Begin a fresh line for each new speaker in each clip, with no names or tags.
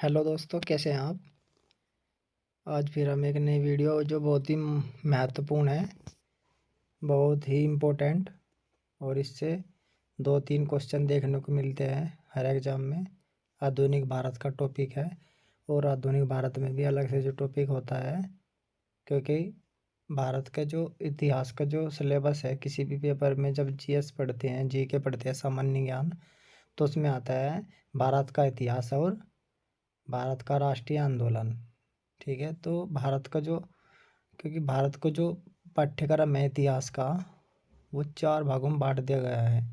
Hello दोस्तों, कैसे हैं आप। आज फिर हम एक नई वीडियो जो बहुत ही महत्वपूर्ण है, बहुत ही इम्पोर्टेंट, और इससे 2-3 क्वेश्चन देखने को मिलते हैं हर एग्ज़ाम में। आधुनिक भारत का टॉपिक है और आधुनिक भारत में भी अलग से जो टॉपिक होता है, क्योंकि भारत का जो इतिहास का जो सिलेबस है, किसी भी पेपर में जब जीएस पढ़ते हैं, जीके पढ़ते हैं, सामान्य ज्ञान, तो उसमें आता है भारत का इतिहास और भारत का राष्ट्रीय आंदोलन। ठीक है, तो भारत का जो, क्योंकि भारत को जो पाठ्यक्रम है इतिहास का, वो 4 भागों में बांट दिया गया है।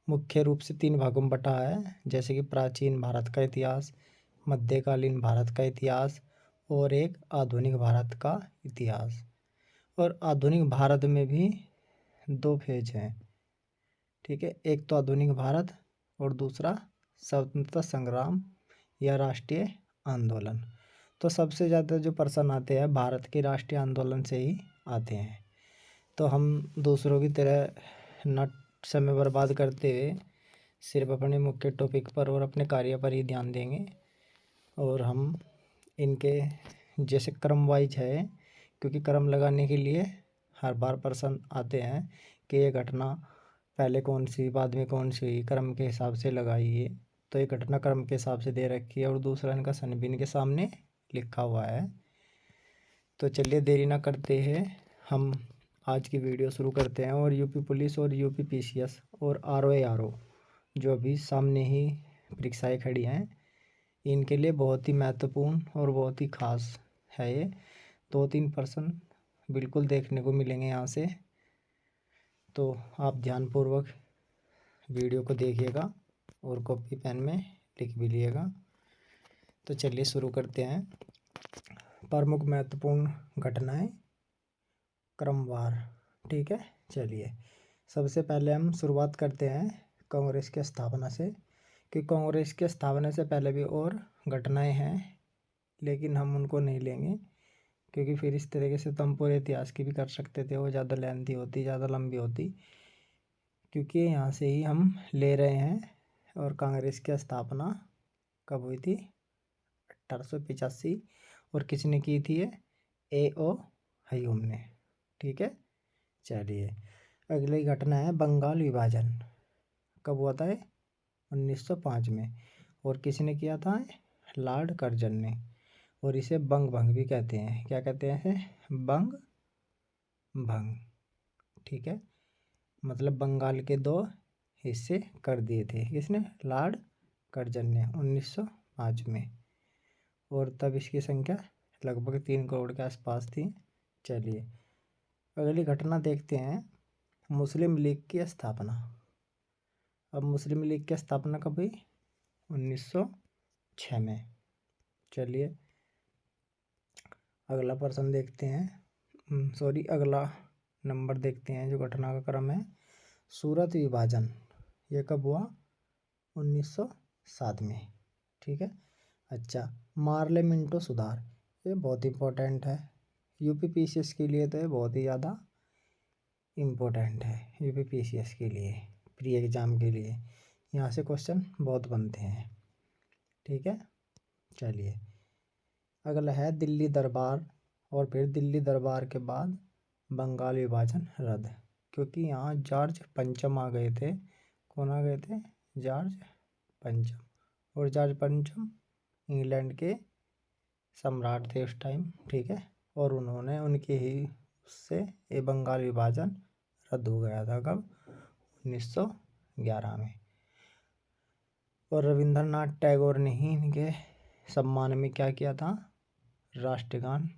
मुख्य रूप से 3 भागों में बटा है, जैसे कि प्राचीन भारत का इतिहास, मध्यकालीन भारत का इतिहास और एक आधुनिक भारत का इतिहास। और आधुनिक भारत में भी 2 फेज हैं। ठीक है, एक तो आधुनिक भारत और दूसरा स्वतंत्रता संग्राम या राष्ट्रीय आंदोलन। तो सबसे ज़्यादा जो प्रश्न आते हैं भारत के राष्ट्रीय आंदोलन से ही आते हैं। तो हम दूसरों की तरह न समय बर्बाद करते हुए सिर्फ अपने मुख्य टॉपिक पर और अपने कार्य पर ही ध्यान देंगे। और हम इनके जैसे क्रम वाइज है, क्योंकि क्रम लगाने के लिए हर बार प्रश्न आते हैं कि ये घटना पहले कौन सी, बाद में कौन सी हुई, क्रम के हिसाब से लगाइए। तो ये घटना क्रम के हिसाब से दे रखी है और दूसरा इनका सन भी इनके सामने लिखा हुआ है। तो चलिए देरी ना करते हैं, हम आज की वीडियो शुरू करते हैं। और यूपी पुलिस और यूपी पीसीएस और आरओ जो अभी सामने ही परीक्षाएं खड़ी हैं, इनके लिए बहुत ही महत्वपूर्ण और बहुत ही खास है ये। 2-3 प्रश्न बिल्कुल देखने को मिलेंगे यहाँ से, तो आप ध्यानपूर्वक वीडियो को देखिएगा और कॉपी पेन में लिख भी लिएगा। तो चलिए शुरू करते हैं। प्रमुख महत्वपूर्ण घटनाएं क्रमवार। ठीक है, चलिए सबसे पहले हम शुरुआत करते हैं कांग्रेस की स्थापना से, कि कांग्रेस की स्थापना से पहले भी और घटनाएं हैं, लेकिन हम उनको नहीं लेंगे, क्योंकि फिर इस तरीके से तो हम पूरे इतिहास की भी कर सकते थे, वो ज़्यादा लेंथी होती, ज़्यादा लंबी होती, क्योंकि यहाँ से ही हम ले रहे हैं। और कांग्रेस की स्थापना कब हुई थी? 1885। और किसने की थी? ए.ओ. ह्यूम ने। ठीक है, चलिए अगली घटना है बंगाल विभाजन। कब हुआ था? 1905 में। और किसने किया था? लॉर्ड कर्जन ने। और इसे बंग भंग भी कहते हैं। क्या कहते हैं? बंग भंग। ठीक है, मतलब बंगाल के 2 हिस्से कर दिए थे। किसने? लॉर्ड कर्जन ने 1905 में। और तब इसकी संख्या लगभग 3 करोड़ के आसपास थी। चलिए अगली घटना देखते हैं, मुस्लिम लीग की स्थापना। अब मुस्लिम लीग की स्थापना कब हुई? 1906 में। चलिए अगला प्रश्न देखते हैं, अगला नंबर देखते हैं जो घटना का क्रम है, सूरत विभाजन। ये कब हुआ? 1907 में। ठीक है, अच्छा मार्ले मिंटो सुधार, ये बहुत इम्पोर्टेंट है यूपी पीसीएस के लिए, तो ये बहुत ही ज़्यादा इम्पोर्टेंट है यूपी पीसीएस के लिए, प्री एग्ज़ाम के लिए। यहाँ से क्वेश्चन बहुत बनते हैं। ठीक है, चलिए अगला है दिल्ली दरबार। और फिर दिल्ली दरबार के बाद बंगाल विभाजन रद्द, क्योंकि यहाँ जॉर्ज पंचम आ गए थे। कौन आ गए थे? जॉर्ज पंचम। और जॉर्ज पंचम इंग्लैंड के सम्राट थे उस टाइम। ठीक है, और उन्होंने उनके ही उससे ये बंगाल विभाजन रद्द हो गया था। कब? 1911 में। और रविंद्रनाथ टैगोर ने ही इनके सम्मान में क्या किया था? राष्ट्रगान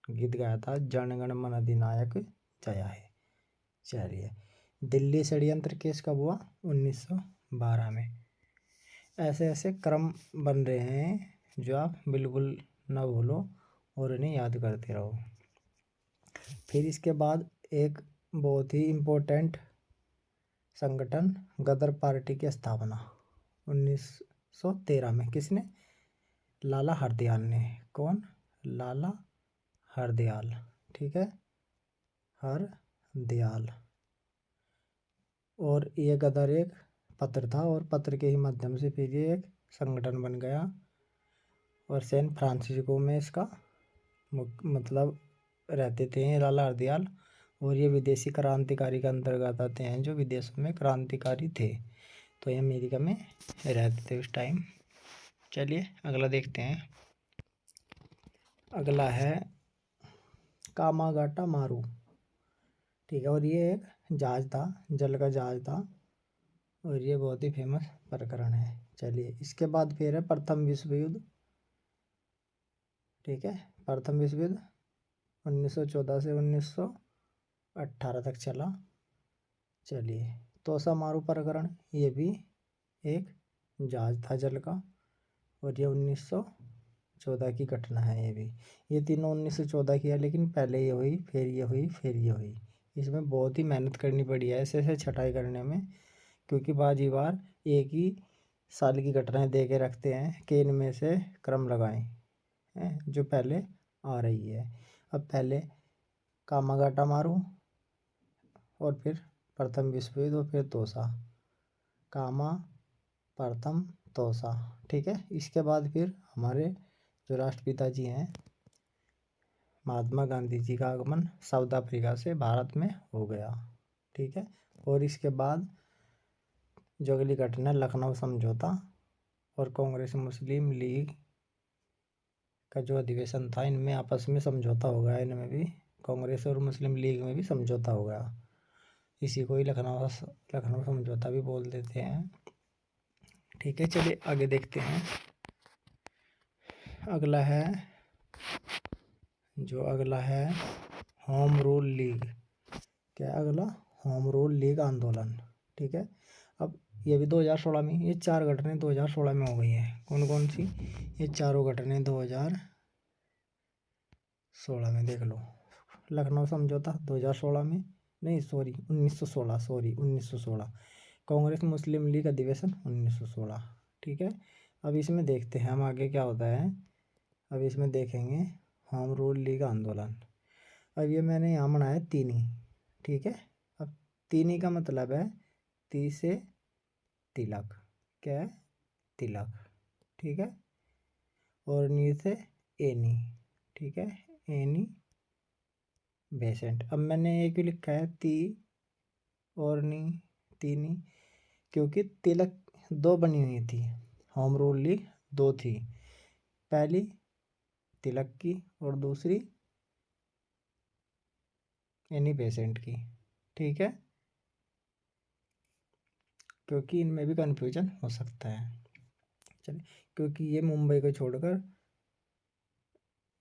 गीत गाया था, जन गण मन अधिनायक जया है। चलिए दिल्ली षड्यंत्र केस कब हुआ? 1912 में। ऐसे ऐसे क्रम बन रहे हैं जो आप बिल्कुल ना भूलो और उन्हें याद करते रहो। फिर इसके बाद एक बहुत ही इम्पोर्टेंट संगठन गदर पार्टी की स्थापना 1913 में। किसने? लाला हरदयाल ने। कौन? लाला हरदयाल। ठीक है, हरदयाल। और ये गदर एक पत्र था, और पत्र के ही माध्यम से फिर ये एक संगठन बन गया। और सैन फ्रांसिस्को में इसका मतलब रहते थे लाला हरदयाल। और ये विदेशी क्रांतिकारी के अंतर्गत आते हैं जो विदेशों में क्रांतिकारी थे, तो ये अमेरिका में रहते थे उस टाइम। चलिए अगला देखते हैं। अगला है कामागाटा मारू, ठीक है। और ये एक जहाज था, जल का जहाज था, और ये बहुत ही फेमस प्रकरण है। चलिए इसके बाद फिर है प्रथम विश्व युद्ध, ठीक है। प्रथम विश्व युद्ध 1914 से 1918 तक चला। चलिए तोसा मारू प्रकरण, ये भी एक जहाज था जल का, और ये 1914 की घटना है। ये तीनों 1914 की है, लेकिन पहले ये हुई, फिर ये हुई, फिर ये हुई। इसमें बहुत ही मेहनत करनी पड़ी है ऐसे छटाई करने में, क्योंकि बाजी बार एक ही साल की घटनाएं दे के रखते हैं कि इनमें से क्रम लगाएं हैं जो पहले आ रही है। अब पहले कामागाटा मारू, और फिर प्रथम विश्व युद्ध, और फिर तोसा। कामा, प्रथम, तोसा, ठीक है। इसके बाद फिर हमारे जो राष्ट्रपिता जी हैं महात्मा गांधी जी का आगमन साउथ अफ्रीका से भारत में हो गया, ठीक है। और इसके बाद जो अगली घटना लखनऊ समझौता और कांग्रेस मुस्लिम लीग का जो अधिवेशन था, इनमें आपस में समझौता हो गया। इनमें भी कांग्रेस और मुस्लिम लीग में भी समझौता हो गया। इसी को ही लखनऊ समझौता भी बोल देते हैं, ठीक है। चलिए आगे देखते हैं। अगला है होम रूल लीग। क्या अगला? होम रूल लीग आंदोलन, ठीक है। अब ये भी 2016 में, ये 4 घटनाएं 2016 में हो गई हैं। कौन कौन सी? ये चारों घटनाएं 2016 में, देख लो। लखनऊ समझौता 2016 में, नहीं सॉरी 1916, कांग्रेस मुस्लिम लीग अधिवेशन 1916, ठीक है। अब इसमें देखते हैं हम आगे क्या होता है। अब इसमें देखेंगे होम रूल लीग आंदोलन। अब ये मैंने यहाँ बनाया तीनी, ठीक है। अब तीनी का मतलब है ती से तिलक, क्या है? तिलक, ठीक है। और नी से एनी, ठीक है। Annie Besant. अब मैंने ये क्यों लिखा है ती और नी, तीनी? क्योंकि तिलक 2 बनी हुई थी, होम रूल लीग 2 थी, पहली तिलक की और दूसरी एनी बेसेंट की, ठीक है। क्योंकि इनमें भी कन्फ्यूजन हो सकता है। चलिए, क्योंकि ये मुंबई को छोड़कर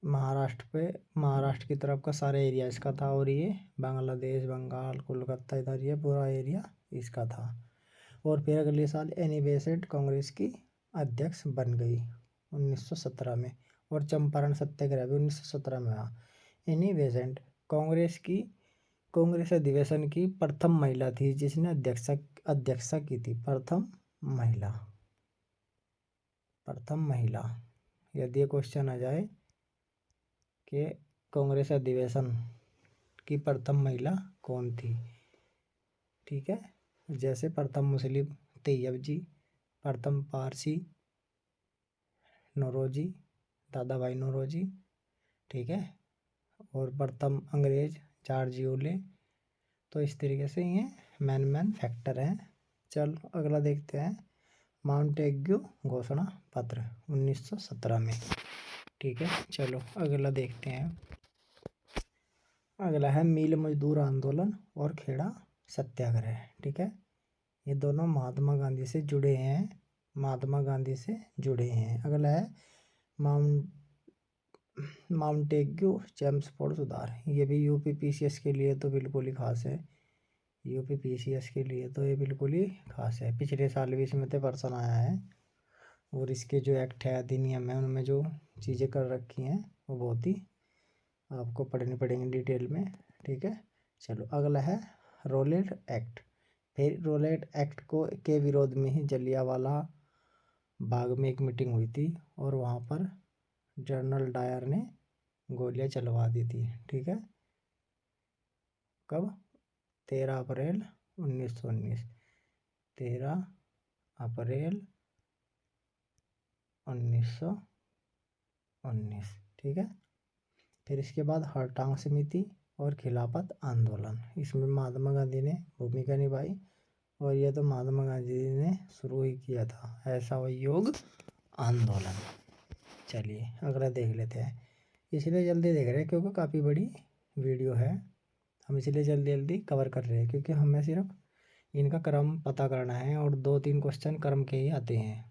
महाराष्ट्र की तरफ का सारा एरिया इसका था, और ये बांग्लादेश, बंगाल, कोलकाता, इधर ये पूरा एरिया इसका था। और फिर अगले साल एनी बेसेंट कांग्रेस की अध्यक्ष बन गई 1917 में, और चंपारण सत्याग्रह भी 1917 में हुआ। एनी बेसेंट कांग्रेस अधिवेशन की प्रथम महिला थी जिसने अध्यक्षता की थी। प्रथम महिला। यदि ये क्वेश्चन आ जाए कि कांग्रेस अधिवेशन की प्रथम महिला कौन थी, ठीक है। जैसे प्रथम मुस्लिम तैयब जी, प्रथम पारसी नौरोजी, दादा भाई नौरोजी, ठीक है। और प्रथम अंग्रेज जॉर्ज यूले। तो इस तरीके से ये मैन फैक्टर हैं। चल अगला देखते हैं। माउंटेग्यू घोषणा पत्र 1917 में, ठीक है। चलो अगला देखते हैं। अगला है मिल मजदूर आंदोलन और खेड़ा सत्याग्रह, ठीक है। ये दोनों महात्मा गांधी से जुड़े हैं। अगला है माउंटेग्यू चेम्सफोर्ड सुधार। ये भी यूपी पीसीएस के लिए तो बिल्कुल ही खास है। यूपी पीसीएस के लिए तो ये बिल्कुल ही खास है। पिछले साल भी इसमें तो पर्सन आया है, और इसके जो एक्ट है, अधिनियम है, उनमें जो चीज़ें कर रखी हैं वो बहुत ही आपको पढ़नी पड़ेंगी डिटेल में, ठीक है। चलो अगला है रोलेट एक्ट। फिर रोलेट एक्ट के विरोध में ही जलियांवाला बाग में एक मीटिंग हुई थी, और वहाँ पर जनरल डायर ने गोलियां चलवा दी थी, ठीक है। कब? 13 अप्रैल 1919। 13 अप्रैल 1919, 19, ठीक है। फिर इसके बाद हड़ताल समिति और खिलाफत आंदोलन, इसमें महात्मा गांधी ने भूमिका निभाई और यह तो महात्मा गांधी जी ने शुरू ही किया था, असहयोग आंदोलन। चलिए अगला देख लेते हैं। इसलिए जल्दी देख रहे हैं क्योंकि काफ़ी बड़ी वीडियो है, हम इसलिए जल्दी जल्दी कवर कर रहे हैं क्योंकि हमें सिर्फ इनका क्रम पता करना है और 2-3 क्वेश्चन क्रम के ही आते हैं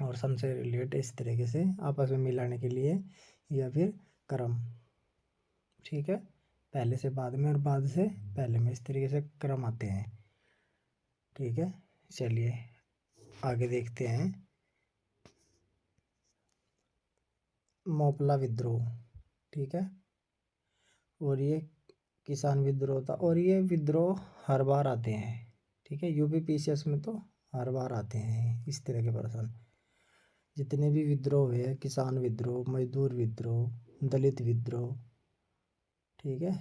और सन से रिलेट इस तरीके से आपस में मिलाने के लिए या फिर क्रम, ठीक है, पहले से बाद में और बाद से पहले में, इस तरीके से क्रम आते हैं, ठीक है। चलिए आगे देखते हैं। मोपला विद्रोह, ठीक है, और ये किसान विद्रोह था और ये विद्रोह हर बार आते हैं, ठीक है। यूपी पीसीएस में तो हर बार आते हैं इस तरह के प्रश्न। जितने भी विद्रोह हुए, किसान विद्रोह, मजदूर विद्रोह, दलित विद्रोह, ठीक है,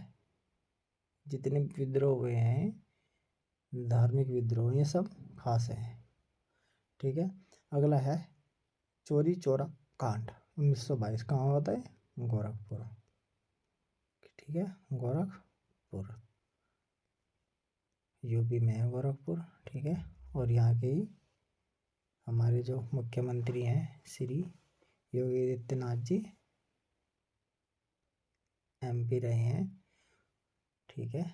जितने विद्रोह हुए हैं, धार्मिक विद्रोह, ये सब खास है, ठीक है। अगला है चोरी चौरा कांड 1922, कहाँ होता है? गोरखपुर, ठीक है, गोरखपुर यूपी में है गोरखपुर, ठीक है। और यहाँ के ही हमारे जो मुख्यमंत्री हैं श्री योगी आदित्यनाथ जी एमपी रहे हैं, ठीक है,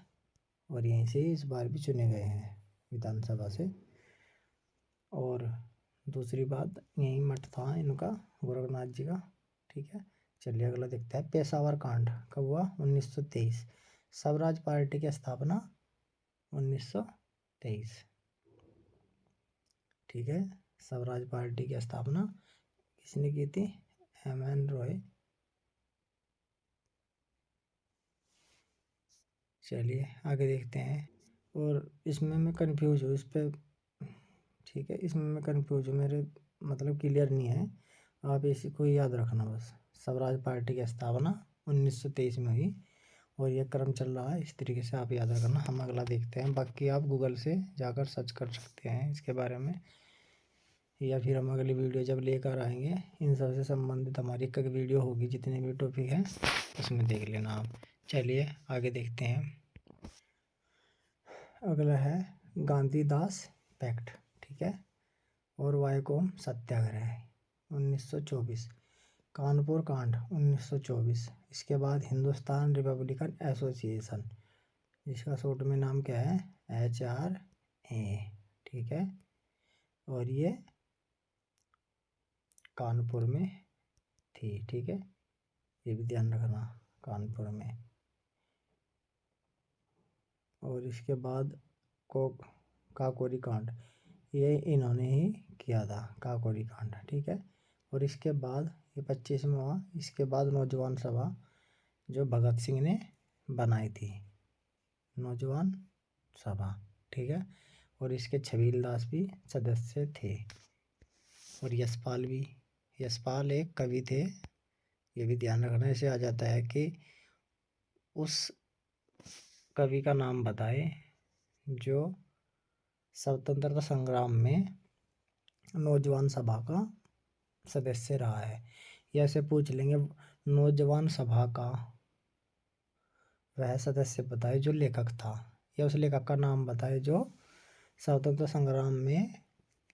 और यहीं से इस बार भी चुने गए हैं विधानसभा से। और दूसरी बात, यही मठ था इनका, गोरखनाथ जी का, ठीक है। चलिए अगला देखते हैं। पेशावर कांड कब हुआ? 1923। स्वराज पार्टी की स्थापना 1923, ठीक है। स्वराज पार्टी की स्थापना किसने की थी? एमएन रॉय। चलिए आगे देखते हैं। और इसमें मैं कंफ्यूज हूँ इस पर, ठीक है, इसमें मैं कंफ्यूज हूँ, मेरे मतलब क्लियर नहीं है, आप इसी को याद रखना बस। स्वराज पार्टी की स्थापना 1923 में हुई और ये क्रम चल रहा है, इस तरीके से आप याद रखना। हम अगला देखते हैं, बाकी आप गूगल से जाकर सर्च कर सकते हैं इसके बारे में, या फिर हम अगली वीडियो जब लेकर आएंगे इन सब से संबंधित हमारी एक वीडियो होगी, जितने भी टॉपिक हैं उसमें देख लेना आप। चलिए आगे देखते हैं। अगला है गांधीदास पैक्ट, ठीक है, और वायकोम सत्याग्रह 1924, कानपुर कांड 1924। इसके बाद हिंदुस्तान रिपब्लिकन एसोसिएशन, जिसका शॉर्ट में नाम क्या है? HRA, ठीक है, और ये कानपुर में थी, ठीक है, ये भी ध्यान रखना, कानपुर में। और इसके बाद काकोरी कांड, ये इन्होंने ही किया था, काकोरी कांड, ठीक है। और इसके बाद ये 25 में हुआ। इसके बाद नौजवान सभा जो भगत सिंह ने बनाई थी, नौजवान सभा, ठीक है, और इसके छबील दास भी सदस्य थे और यशपाल भी। यशपाल एक कवि थे, ये भी ध्यान रखना। इसे आ जाता है कि उस कवि का नाम बताए जो स्वतंत्रता संग्राम में नौजवान सभा का सदस्य रहा है। या ऐसे पूछ लेंगे नौजवान सभा का वह सदस्य बताए जो लेखक था, या उस लेखक का नाम बताए जो स्वतंत्रता संग्राम में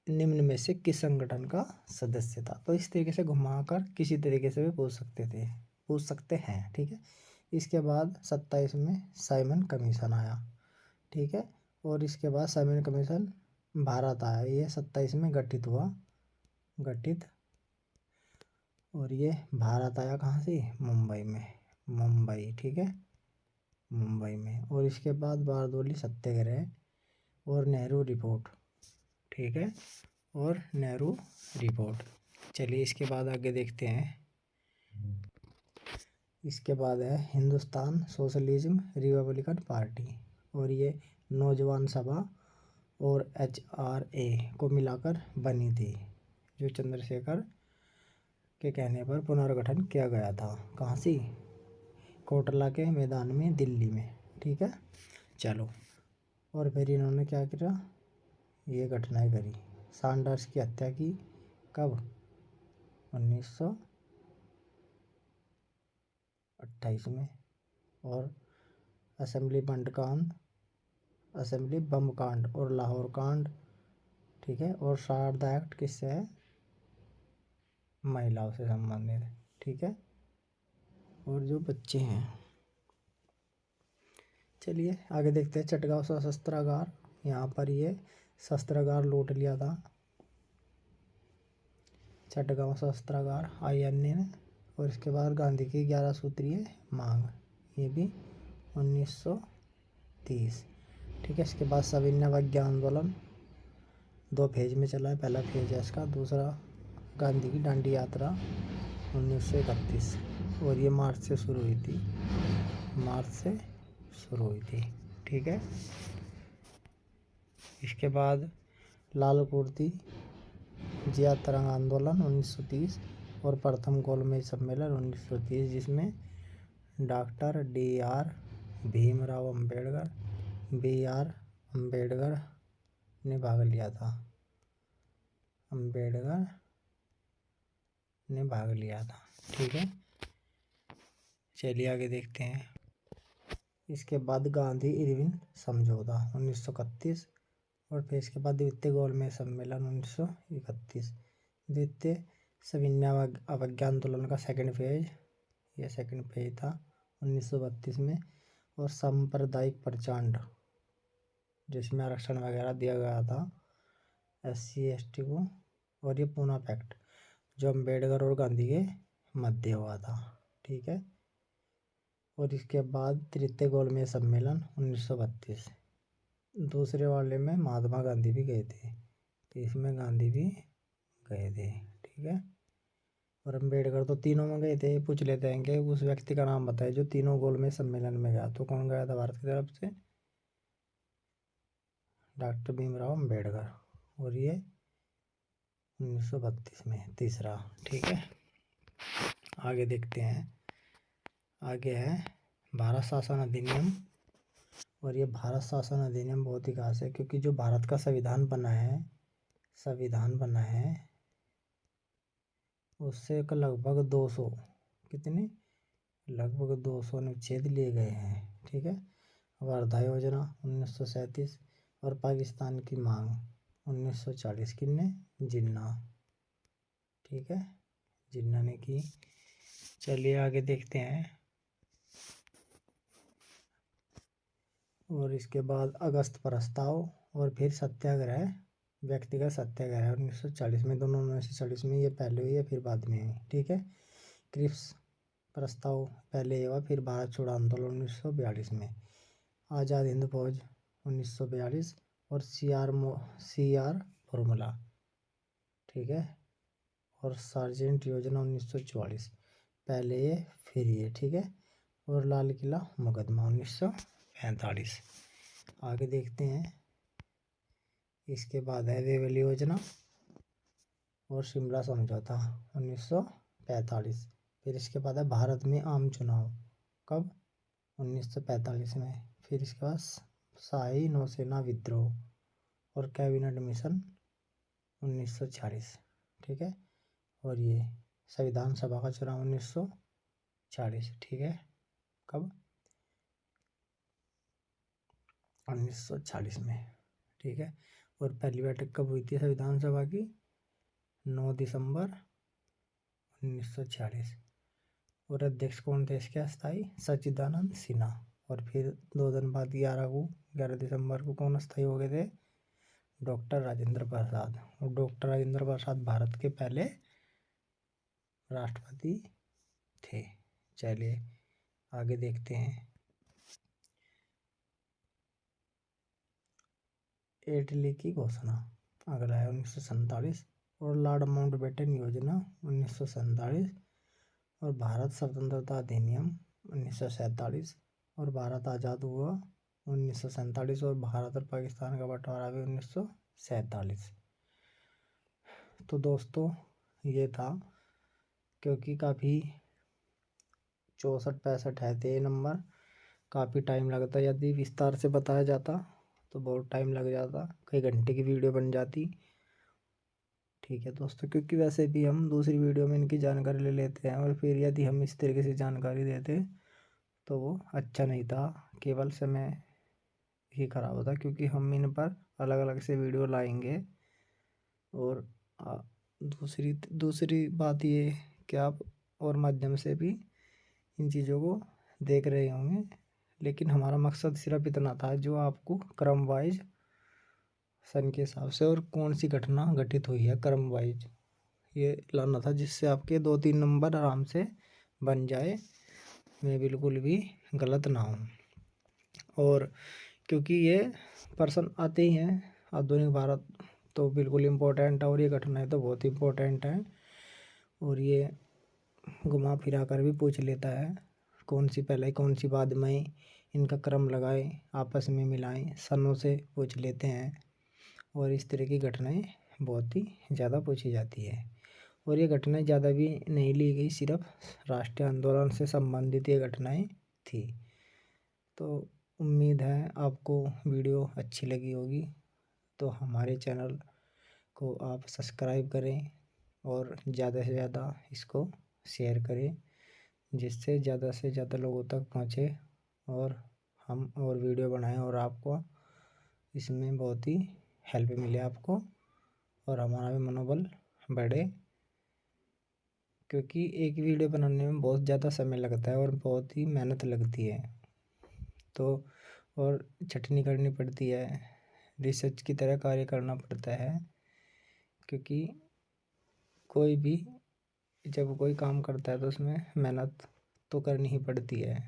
निम्न में से किस संगठन का सदस्य था। तो इस तरीके से घुमाकर किसी तरीके से भी पूछ सकते हैं, ठीक है। इसके बाद 27 में साइमन कमीशन आया, ठीक है, और इसके बाद साइमन कमीशन भारत आया, ये 27 में गठित हुआ, और ये भारत आया कहाँ से? मुंबई में, मुंबई, ठीक है, मुंबई में। और इसके बाद बारदोली सत्याग्रह और नेहरू रिपोर्ट, ठीक है, और नेहरू रिपोर्ट। चलिए इसके बाद आगे देखते हैं। इसके बाद है हिंदुस्तान सोशलिज्म रिपब्लिकन पार्टी, और ये नौजवान सभा और HRA को मिलाकर बनी थी, जो चंद्रशेखर के कहने पर पुनर्गठन किया गया था। कहाँ से? कोटला के मैदान में, दिल्ली में, ठीक है। चलो, और फिर इन्होंने क्या किया? ये घटनाएं करी। सैंडर्स की हत्या की, कब? 1900 28 में, और असेंबली बम कांड और लाहौर कांड, ठीक है। और शारदा एक्ट किससे है? महिलाओं से संबंधित, ठीक है। और जो बच्चे हैं, चलिए आगे देखते हैं। चटगांव शस्त्रागार, यहाँ पर ये शस्त्रागार लूट लिया था, चटगांव शस्त्रागार INA ने। और इसके बाद गांधी की 11 सूत्रीय मांग, ये भी 1930, ठीक है। इसके बाद सविनय अवज्ञा आंदोलन 2 फेज में चला है, पहला फेज है इसका, दूसरा गांधी की दांडी यात्रा 1931, और ये मार्च से शुरू हुई थी, ठीक है। इसके बाद लाल कुर्ती जिया तरंग आंदोलन 1930, और प्रथम गोलमेज सम्मेलन 1930, जिसमें डॉक्टर BR अम्बेडकर ने भाग लिया था, ठीक है। चलिए आगे देखते हैं। इसके बाद गांधी इरविन समझौता 1931, और फिर इसके बाद द्वितीय गोलमेज सम्मेलन 1931, द्वितीय सविनय अवज्ञा आंदोलन का सेकंड फेज था 1932 में, और सांप्रदायिक प्रचंड, जिसमें आरक्षण वगैरह दिया गया था SC ST को, और ये पूना पैक्ट जो अम्बेडकर और गांधी के मध्य हुआ था, ठीक है। और इसके बाद तृतीय गोलमेज सम्मेलन 1932, दूसरे वाले में महात्मा गांधी भी गए थे, इसमें गांधी भी गए थे, ठीक है। और अम्बेडकर तो तीनों में गए थे। पूछ लेते हैं कि उस व्यक्ति का नाम बताए जो तीनों गोलमेज सम्मेलन में गया, तो कौन गया था भारत की तरफ से? डॉक्टर भीमराव अम्बेडकर, और ये 1932 में तीसरा, ठीक है। आगे देखते हैं। आगे है भारत शासन अधिनियम, और ये भारत शासन अधिनियम बहुत ही खास है, क्योंकि जो भारत का संविधान बना है उससे लगभग 200 अनुच्छेद लिए गए हैं, ठीक है। वर्धा योजना 1937, और पाकिस्तान की मांग 1940 किसने? जिन्ना, ठीक है, जिन्ना ने की। चलिए आगे देखते हैं। और इसके बाद अगस्त प्रस्ताव, और फिर सत्याग्रह, व्यक्तिगत सत्याग्रह 1940 में, दोनों 1940 में, ये पहले हुई है फिर बाद में हुई, ठीक है। क्रिप्स प्रस्ताव पहले हुआ, फिर भारत छोड़ो आंदोलन 1942 में, आज़ाद हिंद फौज 1942, और CR फॉर्मूला, ठीक है। और सार्जेंट योजना 1944, पहले ये फिर ये, ठीक है। और लाल किला मुकदमा 1945। आगे देखते हैं। इसके बाद है वेवल योजना और शिमला समझौता 1945। फिर इसके बाद है भारत में आम चुनाव, कब? 1945 में। फिर इसके बाद शाही नौसेना विद्रोह और कैबिनेट मिशन 1940, ठीक है। और ये संविधान सभा का चुनाव 1940, ठीक है। कब? 1940 में, ठीक है। और पहली बैठक कब हुई थी संविधान सभा की? 9 दिसंबर 1940। और अध्यक्ष कौन थे इसके अस्थाई? सच्चिदानंद सिन्हा। और फिर 2 दिन बाद 11 दिसंबर को कौन अस्थाई हो गए थे? डॉक्टर राजेंद्र प्रसाद। और डॉक्टर राजेंद्र प्रसाद भारत के पहले राष्ट्रपति थे। चलिए आगे देखते हैं। इटली की घोषणा अगला है 1947, और लॉर्ड माउंटबेटन योजना 1947, और भारत स्वतंत्रता अधिनियम 1947, और भारत आज़ाद हुआ 1947, और भारत और पाकिस्तान का बंटवारा भी 1947। तो दोस्तों ये था, क्योंकि काफ़ी 64-65 है थे नंबर, काफ़ी टाइम लगता, यदि विस्तार से बताया जाता तो बहुत टाइम लग जाता, कई घंटे की वीडियो बन जाती। ठीक है दोस्तों, क्योंकि वैसे भी हम दूसरी वीडियो में इनकी जानकारी ले लेते हैं और फिर यदि हम इस तरीके से जानकारी देते तो वो अच्छा नहीं था, केवल समय ही खराब होता, क्योंकि हम इन पर अलग अलग से वीडियो लाएंगे। और दूसरी दूसरी बात ये कि आप और माध्यम से भी इन चीज़ों को देख रहे होंगे, लेकिन हमारा मकसद सिर्फ इतना था जो आपको क्रम वाइज सन के हिसाब से और कौन सी घटना घटित हुई है क्रम वाइज ये लाना था, जिससे आपके 2-3 नंबर आराम से बन जाए, मैं बिल्कुल भी गलत ना हूँ। और क्योंकि ये पर्सन आते ही हैं आधुनिक भारत, तो बिल्कुल इम्पोर्टेंट है और ये घटनाएं तो बहुत इम्पोर्टेंट हैं। और ये घुमा फिरा कर भी पूछ लेता है कौन सी पहले कौन सी बाद में, इनका क्रम लगाए आपस में मिलाएं, सनों से पूछ लेते हैं। और इस तरह की घटनाएं बहुत ही ज़्यादा पूछी जाती है। और ये घटनाएं ज़्यादा भी नहीं ली गई, सिर्फ राष्ट्रीय आंदोलन से संबंधित ये घटनाएं थी। तो उम्मीद है आपको वीडियो अच्छी लगी होगी, तो हमारे चैनल को आप सब्सक्राइब करें और ज़्यादा से ज़्यादा इसको शेयर करें, जिससे ज़्यादा से ज़्यादा लोगों तक पहुँचे और हम और वीडियो बनाएं और आपको इसमें बहुत ही हेल्प मिले आपको और हमारा भी मनोबल बढ़े, क्योंकि एक वीडियो बनाने में बहुत ज़्यादा समय लगता है और बहुत ही मेहनत लगती है। तो और छटनी करनी पड़ती है, रिसर्च की तरह कार्य करना पड़ता है, क्योंकि कोई भी जब कोई काम करता है तो उसमें मेहनत तो करनी ही पड़ती है।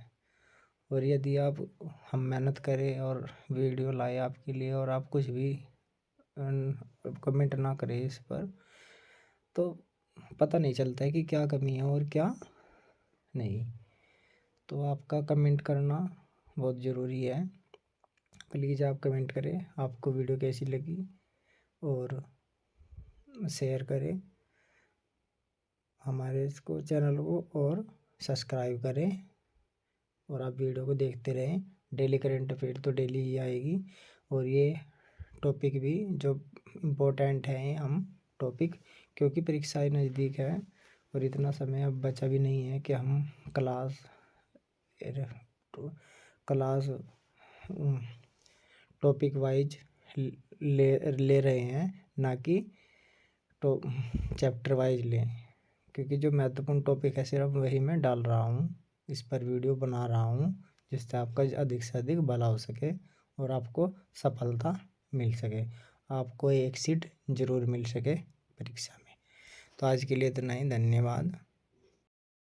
और यदि आप हम मेहनत करें और वीडियो लाए आपके लिए और आप कुछ भी कमेंट ना करें इस पर, तो पता नहीं चलता है कि क्या कमी है और क्या नहीं। तो आपका कमेंट करना बहुत ज़रूरी है, प्लीज़ आप कमेंट करें आपको वीडियो कैसी लगी और शेयर करें हमारे इसको चैनल को और सब्सक्राइब करें। और आप वीडियो को देखते रहें, डेली करंट अफेयर तो डेली ही आएगी और ये टॉपिक भी जो इम्पोर्टेंट है हम टॉपिक, क्योंकि परीक्षाएं नज़दीक है और इतना समय अब बचा भी नहीं है कि हम क्लास टॉपिक वाइज ले रहे हैं, ना कि तो चैप्टर वाइज लें, क्योंकि जो महत्वपूर्ण टॉपिक है सिर्फ वही मैं डाल रहा हूँ, इस पर वीडियो बना रहा हूँ, जिससे आपका अधिक से अधिक भला हो सके और आपको सफलता मिल सके, आपको एक सीट ज़रूर मिल सके परीक्षा में। तो आज के लिए इतना ही, धन्यवाद।